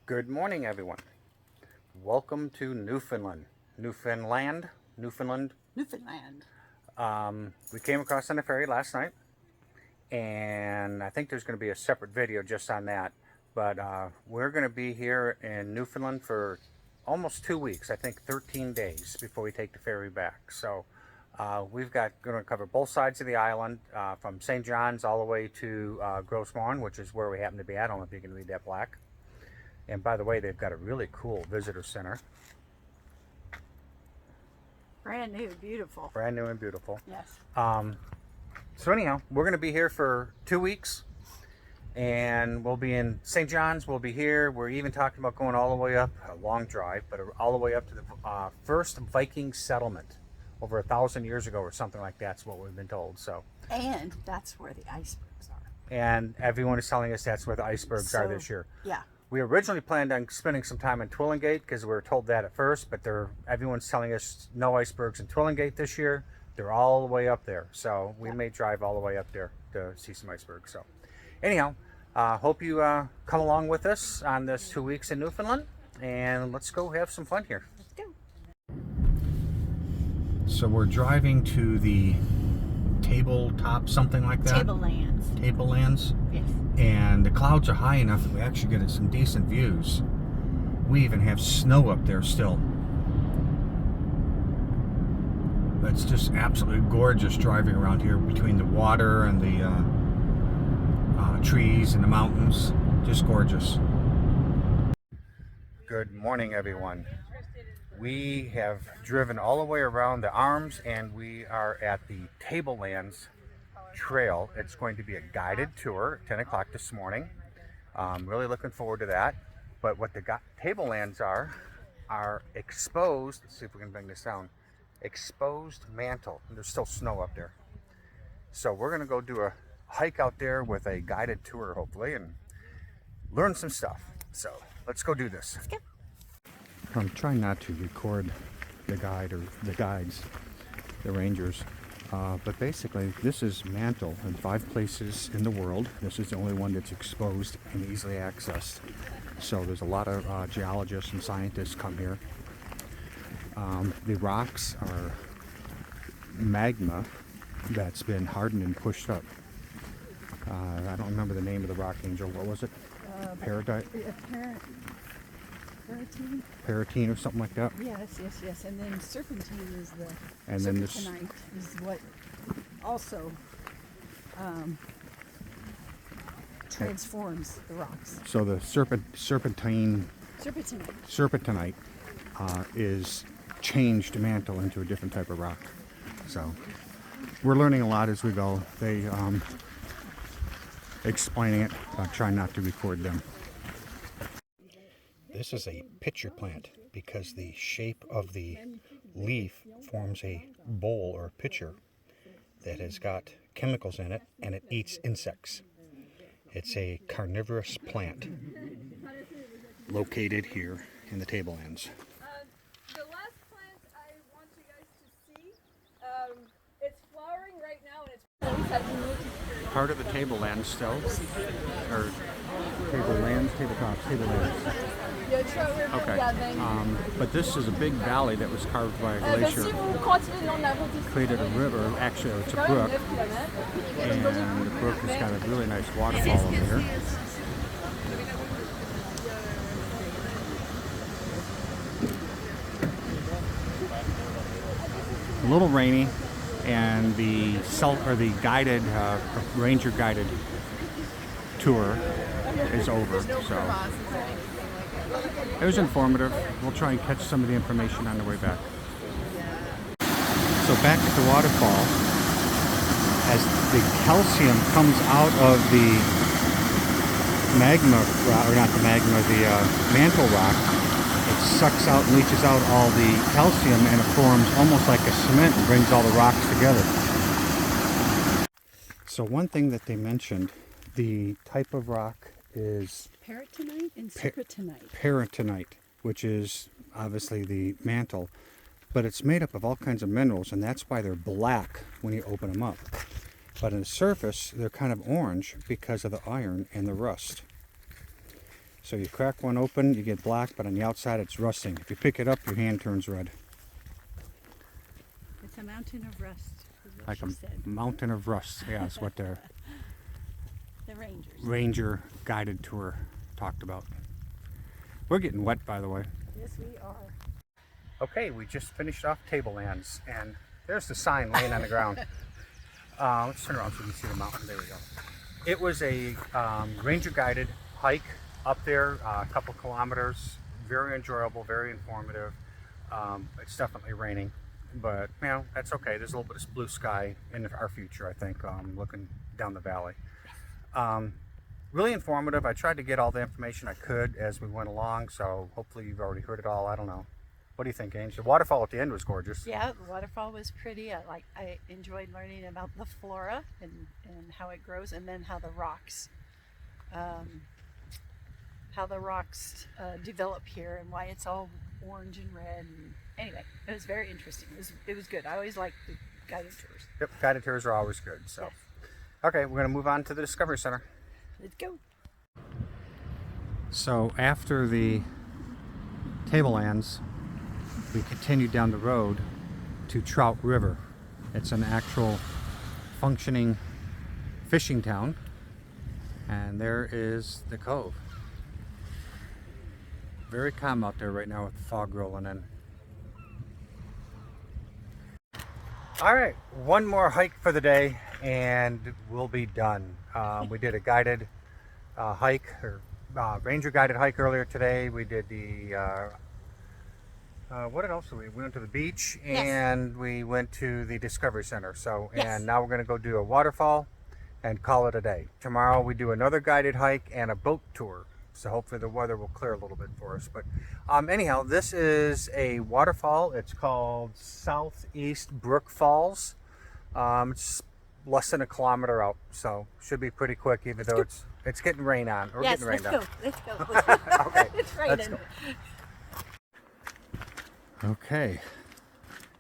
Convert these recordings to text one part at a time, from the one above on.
Good morning, everyone. Welcome to Newfoundland. Newfoundland. We came across on the ferry last night, and I think there's going to be a separate video just on that. But we're going to be here in Newfoundland for almost 2 weeks. I think 13 days before we take the ferry back. So we've got going to cover both sides of the island, from St. John's all the way to Gros Morne, which is where we happen to be at. I don't know if you can read that plaque. And by the way, they've got a really cool visitor center. Brand new, beautiful. Brand new and beautiful. Yes. So anyhow, we're going to be here for 2 weeks. And we'll be in St. John's. We'll be here. We're even talking about going all the way up, a long drive, but all the way up to the first Viking settlement over 1,000 years ago or something like that's what we've been told. So. And that's where the icebergs are. And everyone is telling us that's where the icebergs are this year. Yeah. We originally planned on spending some time in Twillingate because we were told that at first, but everyone's telling us no icebergs in Twillingate this year. They're all the way up there. So we may drive all the way up there to see some icebergs. So anyhow, hope you come along with us on this 2 weeks in Newfoundland, and let's go have some fun here. Let's go. So we're driving to the tabletop, something like that? Tablelands. Yes. And the clouds are high enough that we actually get some decent views. We even have snow up there still. That's just absolutely gorgeous driving around here between the water and the trees and the mountains. Just gorgeous. Good morning, everyone. We have driven all the way around the Arms, and we are at the Tablelands Trail. It's going to be a guided tour at 10 o'clock this morning. Really looking forward to that. But what the Tablelands are exposed, let's see if we can bring this down, exposed mantle. And there's still snow up there. So we're going to go do a hike out there with a guided tour, hopefully, and learn some stuff. So let's go do this. Let's go. I'm trying not to record the guide or the guides, the rangers. But basically, this is mantle in 5 places in the world. This is the only one that's exposed and easily accessed. So there's a lot of geologists and scientists come here. The rocks are magma that's been hardened and pushed up. I don't remember the name of the rock angel. What was it? Paratine or something like that. Yes. And then serpentine is the. And then this serpentinite is what also transforms the rocks. So the serpentinite is changed mantle into a different type of rock. So we're learning a lot as we go. They explaining it. Try not to record them. This is a pitcher plant because the shape of the leaf forms a bowl or pitcher that has got chemicals in it, and it eats insects. It's a carnivorous plant located here in the Tablelands. The last plant I want you guys to see, it's flowering right now, and it's part of the Tablelands still, or Tablelands. Okay, but this is a big valley that was carved by a glacier, created a river, actually it's a brook, and the brook has got a really nice waterfall over here. A little rainy, and the guided ranger guided tour is over. So it was informative. We'll try and catch some of the information on the way back. So back at the waterfall, as the calcium comes out of the magma, or not the magma, the mantle rock, it sucks out and leaches out all the calcium, and it forms almost like a cement and brings all the rocks together. So one thing that they mentioned, the type of rock is Paratinite and serpentinite. Paratinite, which is obviously the mantle, but it's made up of all kinds of minerals, and that's why they're black when you open them up. But on the surface, they're kind of orange because of the iron and the rust. So you crack one open, you get black, but on the outside it's rusting. If you pick it up, your hand turns red. It's a mountain of rust, is what Like she a said. mountain of rust. Yeah, that's what the The Rangers. Ranger guided tour talked about. We're getting wet, by the way. Yes, we are. Okay, we just finished off Tablelands, and there's the sign laying on the ground. Let's turn around so you can see the mountain. There we go. It was a ranger guided hike up there, a couple kilometers. Very enjoyable, very informative. It's definitely raining, but you know, that's okay. There's a little bit of blue sky in our future, I think, looking down the valley. Really informative. I tried to get all the information I could as we went along, so hopefully you've already heard it all. I don't know. What do you think, Ange? The waterfall at the end was gorgeous. Yeah, the waterfall was pretty. I enjoyed learning about the flora and how it grows, and then how the rocks develop here, and why it's all orange and red. And anyway, it was very interesting. It was good. I always like the guided tours. Yep, guided tours are always good. So, Yes. Okay, we're going to move on to the Discovery Center. Let's go. So after the Tablelands, we continued down the road to Trout River. It's an actual functioning fishing town, and there is the Cove. Very calm out there right now with the fog rolling in. All right, one more hike for the day and we'll be done. We did a guided hike, or ranger guided hike earlier today. We did the what else did we went to the beach, and we went to the Discovery Center. So and now we're going to go do a waterfall and call it a day. Tomorrow we do another guided hike and a boat tour. So hopefully the weather will clear a little bit for us. But anyhow, this is a waterfall. It's called Southeast Brook Falls. It's less than a kilometer out, so should be pretty quick, even though it's getting rain on. Or Yes, getting rained let's on. go. Let's go. Okay, It's let's raining. go. Okay,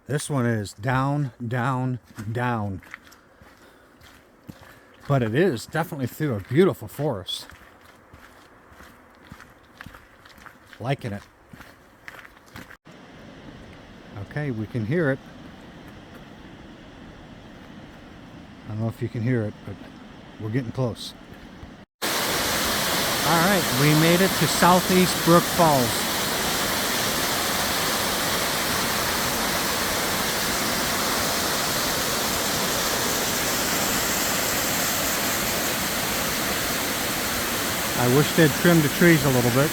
this one is down, down, down. But it is definitely through a beautiful forest. Liking it. Okay, we can hear it. I don't know if you can hear it, but we're getting close. All right, we made it to Southeast Brook Falls. I wish they'd trimmed the trees a little bit.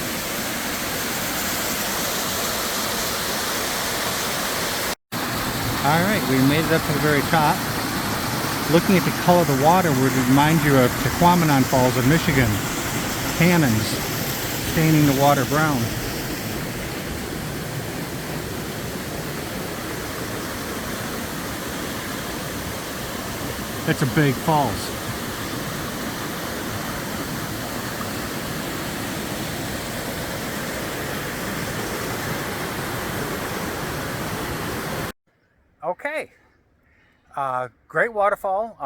All right, we made it up to the very top. Looking at the color of the water would remind you of Tequamanon Falls of Michigan. Cannons staining the water brown. It's a big falls. Okay. Great waterfall.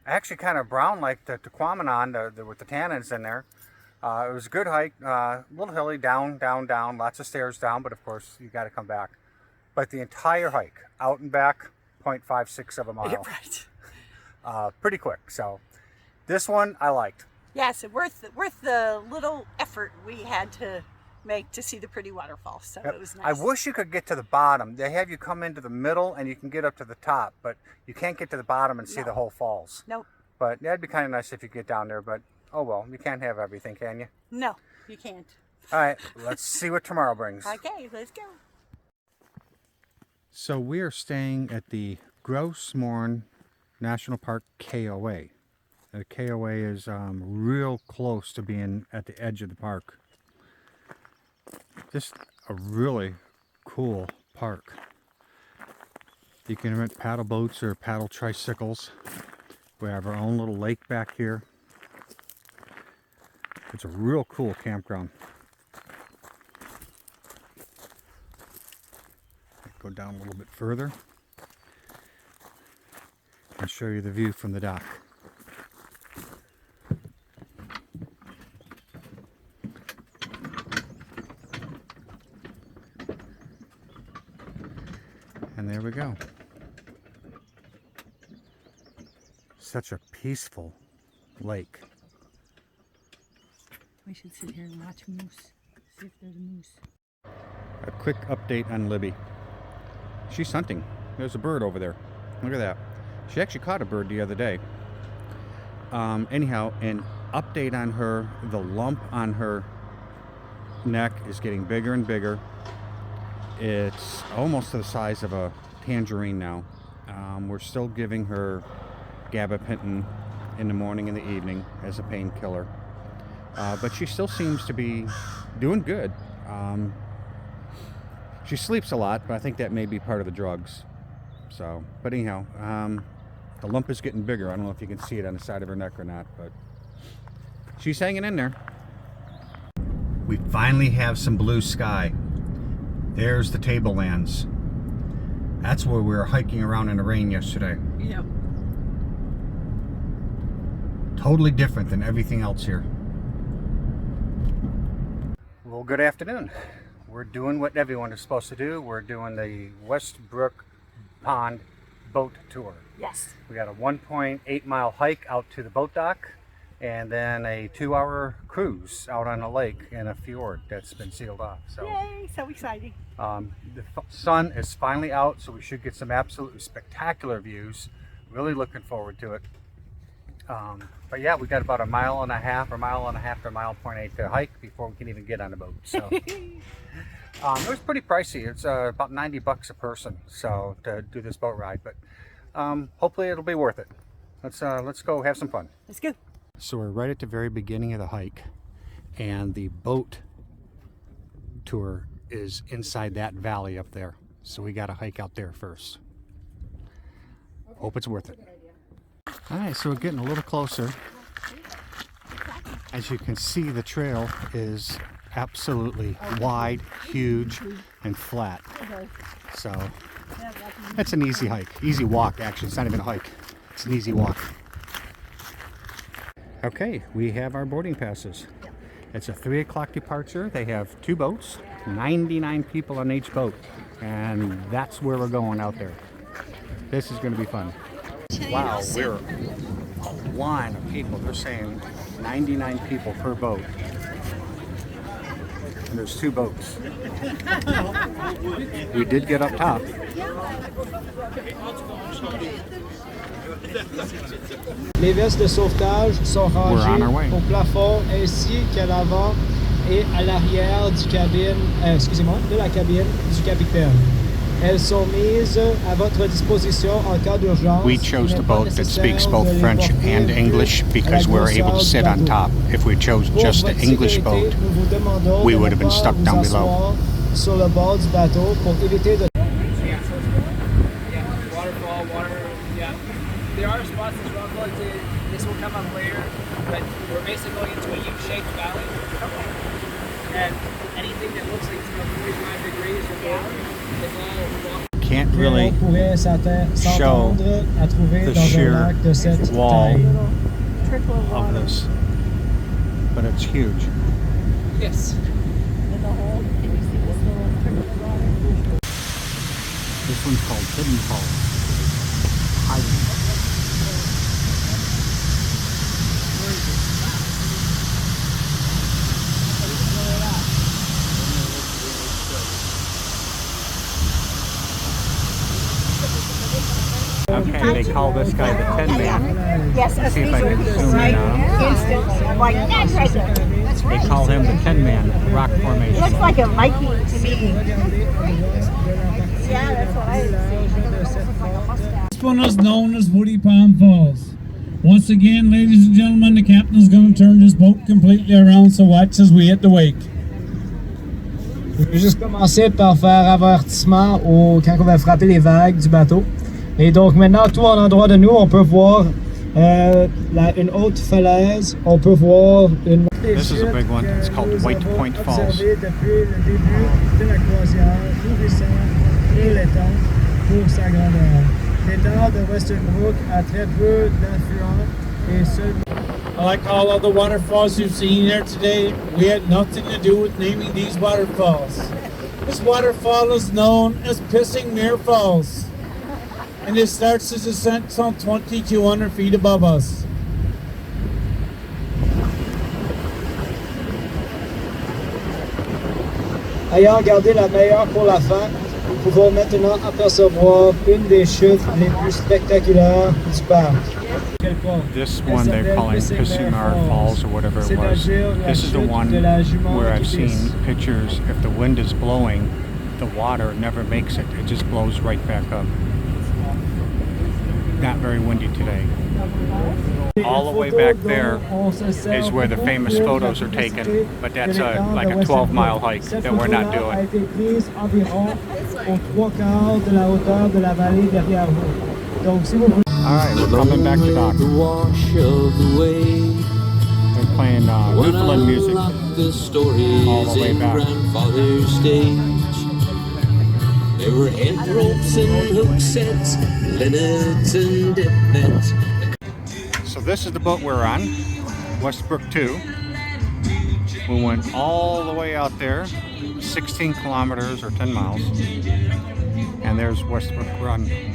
Actually kind of brown like the Tequamanon with the tannins in there. It was a good hike. A little hilly, down, down, down. Lots of stairs down, but of course you got to come back. But the entire hike, out and back, 0.56 of a mile. You're right. Pretty quick. So this one I liked. Yes, worth the little effort we had to make to see the pretty waterfall. So Yep. it was I nice. wish you could get to the bottom. They have you come into the middle and you can get up to the top, but you can't get to the bottom and see No. the whole falls. Nope. But that'd be kind of nice if you get down there, but oh well, you can't have everything, can you? No, you can't. All right, let's see what tomorrow brings. Okay, let's go. So we are staying at the Gross Mourne National Park KOA. The KOA is real close to being at the edge of the park. Just a really cool park. You can rent paddle boats or paddle tricycles. We have our own little lake back here. It's a real cool campground. Go down a little bit further and show you the view from the dock. And there we go. Such a peaceful lake. We should sit here and watch moose. See if there's a moose. A quick update on Libby. She's hunting. There's a bird over there. Look at that. She actually caught a bird the other day. Anyhow, an update on her. The lump on her neck is getting bigger and bigger. It's almost the size of a tangerine now. We're still giving her gabapentin in the morning and the evening as a painkiller. But she still seems to be doing good. She sleeps a lot, but I think that may be part of the drugs. So, but anyhow, the lump is getting bigger. I don't know if you can see it on the side of her neck or not, but she's hanging in there. We finally have some blue sky. There's the Tablelands. That's where we were hiking around in the rain yesterday. Yep. Totally different than everything else here. Well, good afternoon. We're doing what everyone is supposed to do. We're doing the West Brook Pond boat tour. Yes. We got a 1.8-mile hike out to the boat dock, and then a 2-hour cruise out on a lake in a fjord that's been sealed off. So, yay, so exciting. The sun is finally out, so we should get some absolutely spectacular views. Really looking forward to it. But yeah, we got about a mile and a half to a mile 0.8 to hike before we can even get on the boat. So it was pretty pricey. It's about $90 a person, so to do this boat ride. But hopefully it'll be worth it. Let's go have some fun. Let's go. So we're right at the very beginning of the hike, and the boat tour is inside that valley up there. So we got to hike out there first. Hope it's worth it. All right, so we're getting a little closer. As you can see, the trail is absolutely wide, huge, and flat. So that's an easy hike. Easy walk, actually. It's not even a hike. It's an easy walk. Okay, we have our boarding passes. It's a 3 o'clock departure. They have 2 boats, 99 people on each boat, and that's where we're going out there. This is going to be fun. Wow, we're a line of people. They're saying 99 people per boat. And there's 2 boats. We did get up top. Les vestes de sauvetage sont rangées au plafond ainsi qu'à l'avant et à l'arrière du cabine, de la cabine du capitaine. Elles sont mises à votre disposition en cas d'urgence. We chose the boat that speaks both French and English because we're able to sit on top. If we chose just the English boat, we would have been stuck down below. Sur le bord du bateau pour éviter de Waterfall, there are spots as well, but this will come up later, but we're basically going into a U-shaped valley. Okay. And anything that looks like it's about 45 degrees or more, it's all Can't really show the sheer wall of this, but it's huge. Yes. And the hole, can you see this little trickle of water? This one's called Hidden Falls. Hiding. Okay, they call this guy the Tin Man. Yes, Let's see if I can zoom in on him. instantly. I'm like, that's right there. That's right. They call him the Tin Man, rock formation. It looks like a Viking to me. Yeah, that's what I see. This one is known as Woody Palm Falls. Once again, ladies and gentlemen, the captain is going to turn this boat completely around, so watch as we hit the wake. Je vais juste commencer par faire avertissement quand on va frapper les vagues du bateau. Et donc maintenant, tout en endroit de nous, on peut voir une haute falaise. On peut voir une... This is a big one. It's called White Point Falls. Depuis le début de la croisière, tout récent et l'étang pour sa grandeur. L'étang de Western Brook a très peu d'affluents et seulement... Like all other waterfalls you've seen here today, we had nothing to do with naming these waterfalls. This waterfall is known as Pissing Mere Falls, and it starts its ascent some 2,200 feet above us. Ayant gardé la meilleure pour la fin, nous pouvons maintenant apercevoir une des chutes les plus spectaculaires du parc. This one they're calling Pissing Mere Falls or whatever it was. This is the one where I've seen pictures. If the wind is blowing, the water never makes it. It just blows right back up. Not very windy today. All the way back there is where the famous photos are taken, but that's like a 12-mile hike that we're not doing. Alright, we're coming back to dock. They're playing Newfoundland music all the way back. There were hand ropes and hook sets, linnets and dip nets. So this is the boat we're on, Brook 2. We went all the way out there, 16 kilometers or 10 miles. And there's Brook.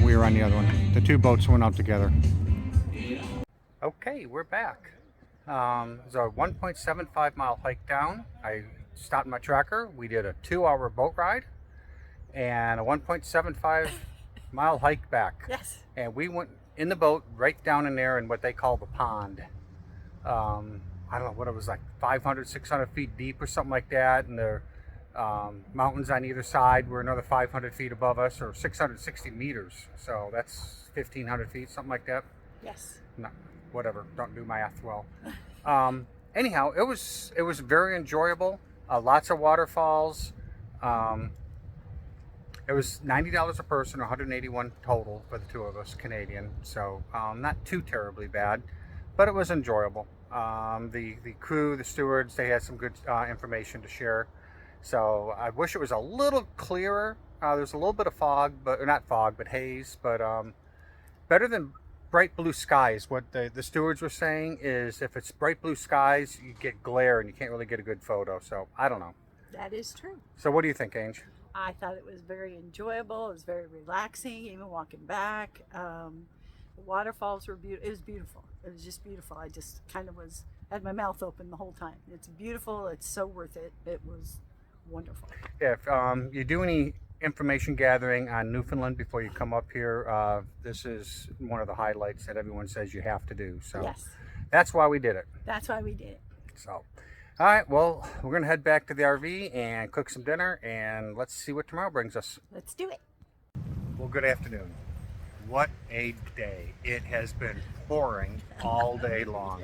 We were on the other one. The two boats went out together. Okay, we're back. It was a 1.75 mile hike down. I stopped my tracker. We did a 2-hour boat ride and a 1.75 mile hike back. Yes. And we went in the boat right down in there in what they call the pond. I don't know what it was, like 500, 600 feet deep or something like that. And the mountains on either side were another 500 feet above us, or 660 meters. So that's 1,500 feet, something like that. Yes. No, whatever. Don't do math well. Anyhow, it was very enjoyable. Lots of waterfalls. It was $90 a person, $181 total for the two of us, Canadian. So not too terribly bad, but it was enjoyable. The crew, the stewards, they had some good information to share. So I wish it was a little clearer. There's a little bit of fog, or not fog, but haze. But better than bright blue skies. What the stewards were saying is, if it's bright blue skies, you get glare and you can't really get a good photo. So I don't know. That is true. So what do you think, Ange? I thought it was very enjoyable. It was very relaxing, even walking back. The waterfalls were beautiful. It was beautiful. It was just beautiful. I just kind of had my mouth open the whole time. It's beautiful. It's so worth it. It was wonderful. Yeah, if you do any information gathering on Newfoundland before you come up here, this is one of the highlights that everyone says you have to do. So Yes. That's why we did it. That's why we did it. So, all right, well, we're going to head back to the RV and cook some dinner, and let's see what tomorrow brings us. Let's do it. Well, good afternoon. What a day. It has been pouring all day long.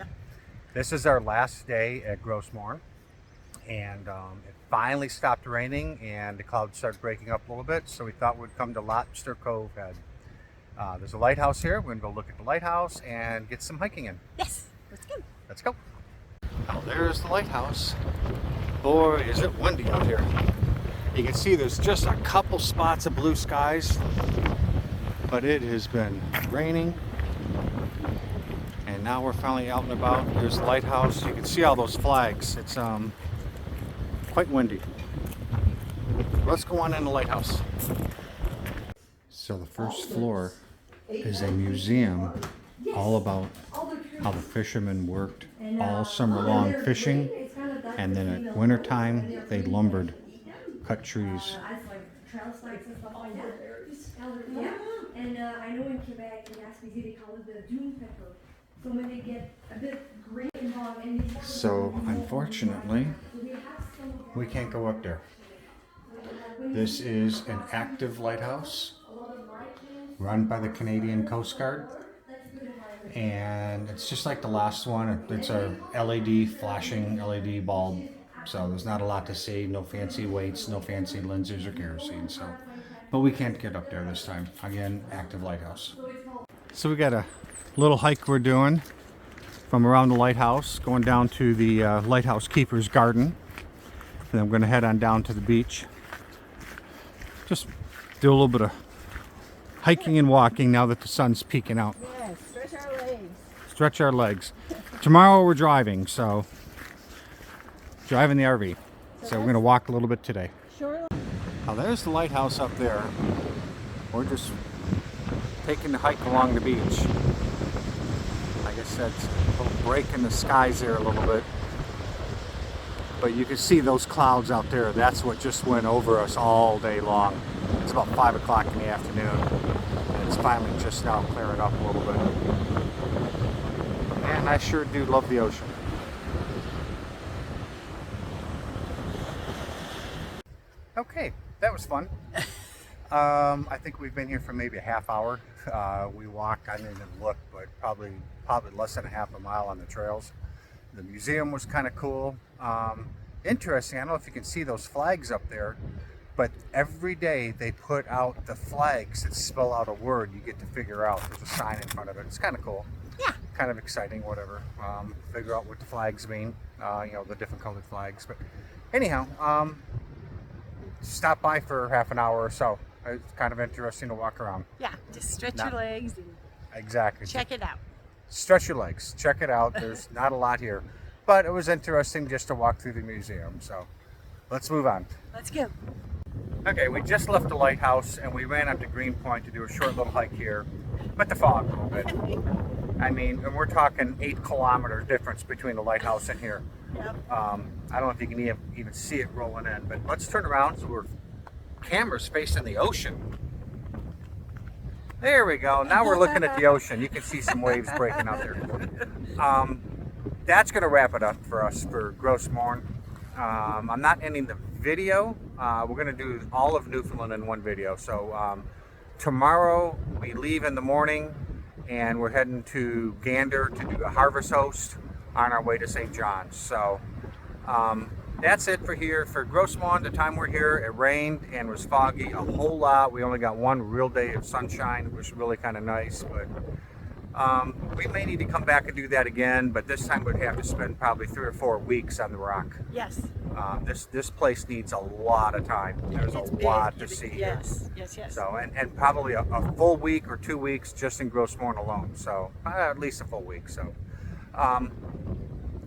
This is our last day at Grossmore, and it finally stopped raining and the clouds started breaking up a little bit, so we thought we'd come to Lobster Cove Head. There's a lighthouse here. We're going to go look at the lighthouse and get some hiking in. Yes, let's go. Let's go. Oh, there's the lighthouse. Boy, is it windy out here. You can see there's just a couple spots of blue skies, but it has been raining. And now we're finally out and about. There's the lighthouse. You can see all those flags. It's quite windy. Let's go on in the lighthouse. So the first floor is a museum all about how the fishermen worked all summer long fishing, and then at winter time they lumbered, cut trees. And I know in Quebec, in Gaspésie, they call it the dune pepper. So when they get a bit green involved, and so unfortunately, we can't go up there. This is an active lighthouse run by the Canadian Coast Guard, and it's just like the last one. It's a LED flashing LED bulb, so there's not a lot to see. No fancy weights, no fancy lenses or kerosene. So, but we can't get up there this time. Again, active lighthouse. So we got a little hike we're doing from around the lighthouse, going down to the lighthouse keeper's garden, and then we're going to head on down to the beach. Just do a little bit of hiking and walking now that the sun's peeking out. Yes, stretch our legs. Stretch our legs. tomorrow we're driving, so driving the RV. So we're going to walk a little bit today. Sure. Now there's the lighthouse up there. We're just taking the hike along the beach. Like I said, it's a little break in the skies there a little bit. But you can see those clouds out there. That's what just went over us all day long. It's about 5 o'clock in the afternoon. And it's finally just now clearing up a little bit. And I sure do love the ocean. Okay, that was fun. I think we've been here for maybe a half hour. We walked, I didn't even look, but probably less than a half a mile on the trails. The museum was kind of cool. Interesting, I don't know if you can see those flags up there, but every day they put out the flags that spell out a word you get to figure out. There's a sign in front of it. It's kind of cool. Yeah. Kind of exciting, whatever. Figure out what the flags mean, you know, the different colored flags. But anyhow, stop by for half an hour or so. It's kind of interesting to walk around. Yeah, just stretch your legs and Exactly. check it out. Stretch your legs. Check it out. There's not a lot here. But it was interesting just to walk through the museum. So let's move on. Let's go. Okay, we just left the lighthouse and we ran up to Green Point to do a short little hike here. But the fog a little bit. I mean, and we're talking 8 kilometers difference between the lighthouse and here. Yep. I don't know if you can even see it rolling in, but let's turn around so we're cameras facing the ocean. There we go. Now we're looking at the ocean. You can see some waves breaking out there. That's going to wrap it up for us for Gross Morn. I'm not ending the video. We're going to do all of Newfoundland in one video. So tomorrow we leave in the morning and we're heading to Gander to do a harvest host on our way to St. John's. So that's it for here for Gross Morn. The time we're here, it rained and was foggy a whole lot. We only got one real day of sunshine, which was really kind of nice. But we may need to come back and do that again, but this time we'd have to spend probably 3 or 4 weeks on the rock. Yes. This place needs a lot of time. There's a lot to see here. Yes. So and probably a full week or 2 weeks just in Gross Morn alone. So at least a full week. So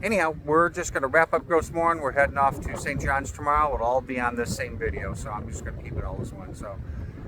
anyhow, we're just going to wrap up Gross Morn. We're heading off to St. John's tomorrow. It'll all be on this same video, so I'm just going to keep it all as one. So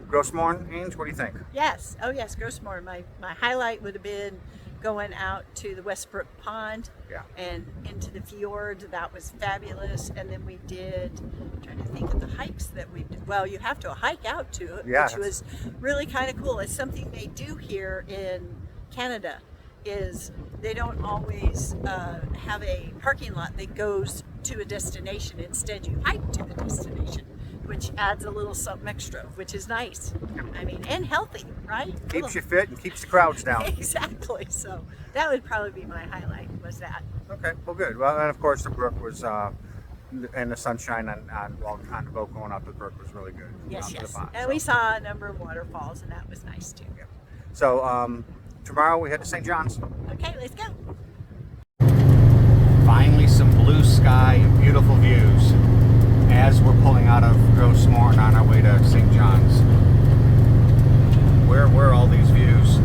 Gross Morn, Ains, what do you think? Yes. Oh, yes, Gross Morn. My highlight would have been going out to the West Brook Pond and into the fjord. That was fabulous. And then we did, I'm trying to think of the hikes that we did. Well, you have to hike out to it, which was really kind of cool. It's something they do here in Canada. Is they don't always have a parking lot that goes to a destination. Instead, you hike to the destination, which adds a little something extra, which is nice. I mean, and healthy, right? Keeps you fit and keeps the crowds down. Exactly. So that would probably be my highlight, was that. Okay, well, good. Well, and of course, the brook was, and the sunshine on the boat going up the brook was really good. Yes. Pond, and we saw a number of waterfalls, and that was nice too. Yeah. So tomorrow we head to St. John's. Okay, let's go. Finally, some blue sky and beautiful views as we're pulling out of Gross Morn on our way to St. John's. Where were all these views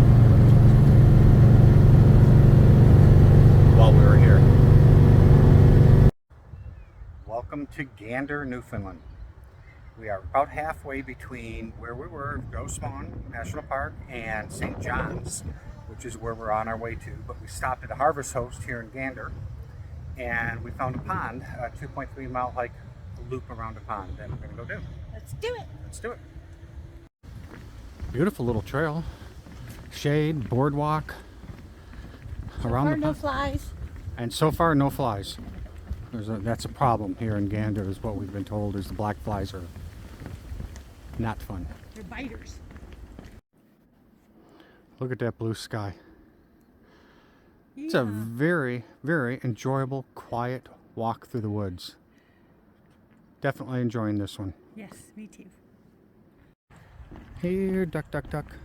while we were here? Welcome to Gander, Newfoundland. We are about halfway between where we were, Gross Morn National Park, and St. John's, which is where we're on our way to. But we stopped at a harvest host here in Gander, and we found a pond, a 2.3 mile hike loop around a pond that we're going to go do. Let's do it. Let's do it. Beautiful little trail, shade, boardwalk around the pond. No flies. And so far, no flies. That's a problem here in Gander, is what we've been told, is the black flies are not fun. They're biters. Look at that blue sky. Yeah. It's a very, very enjoyable, quiet walk through the woods. Definitely enjoying this one. Yes, me too. Here, duck, duck, duck.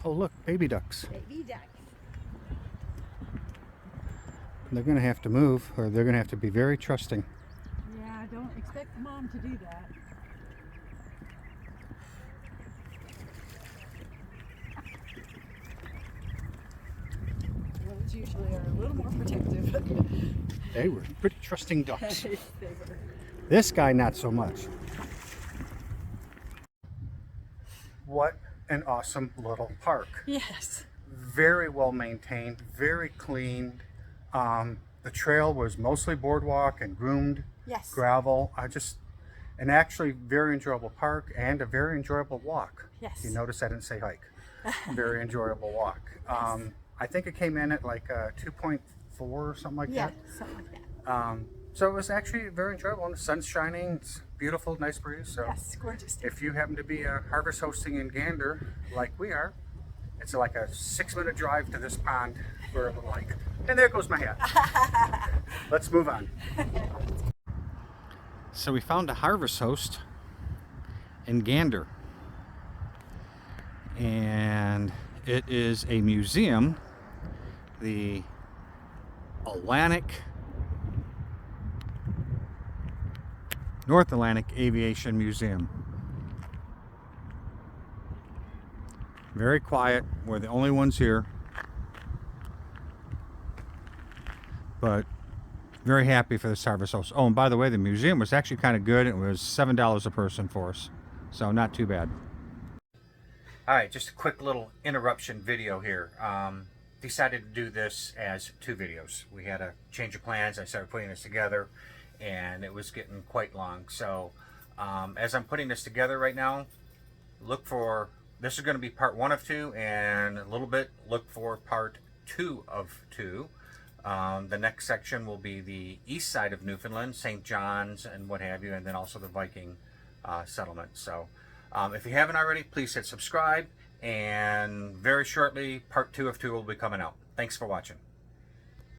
Oh, look, baby ducks. Baby ducks. They're going to have to move, or they're going to have to be very trusting. Yeah, don't expect mom to do that. Ducks usually are a little more protective. They were pretty trusting ducks. They were. This guy, not so much. What an awesome little park. Yes. Very well maintained, very clean. The trail was mostly boardwalk and groomed Yes. gravel. And actually very enjoyable park and a very enjoyable walk. Yes. You notice I didn't say hike. Very enjoyable walk. I think it came in at like 2.4 or something like Yeah, that. something like that. So it was actually very enjoyable. And the sun's shining. It's beautiful, nice breeze. So Yes, gorgeous. if you happen to be harvest hosting in Gander, like we are, it's like a 6-minute drive to this pond for a little hike. And there goes my hat. Let's move on. So we found a harvest host in Gander. And it is a museum, the North Atlantic Aviation Museum. Very quiet. We're the only ones here. But very happy for this harvest host. Oh, and by the way, the museum was actually kind of good. It was $7 a person for us. So not too bad. All right, just a quick little interruption video here. Decided to do this as 2 videos. We had a change of plans. I started putting this together and it was getting quite long. So as I'm putting this together right now, look for, this is going to be part 1 of 2, and a little bit look for part 2 of 2. The next section will be the east side of Newfoundland, St. John's and what have you, and then also the Viking settlement. So if you haven't already, please hit subscribe, and very shortly part 2 of 2 will be coming out. Thanks for watching.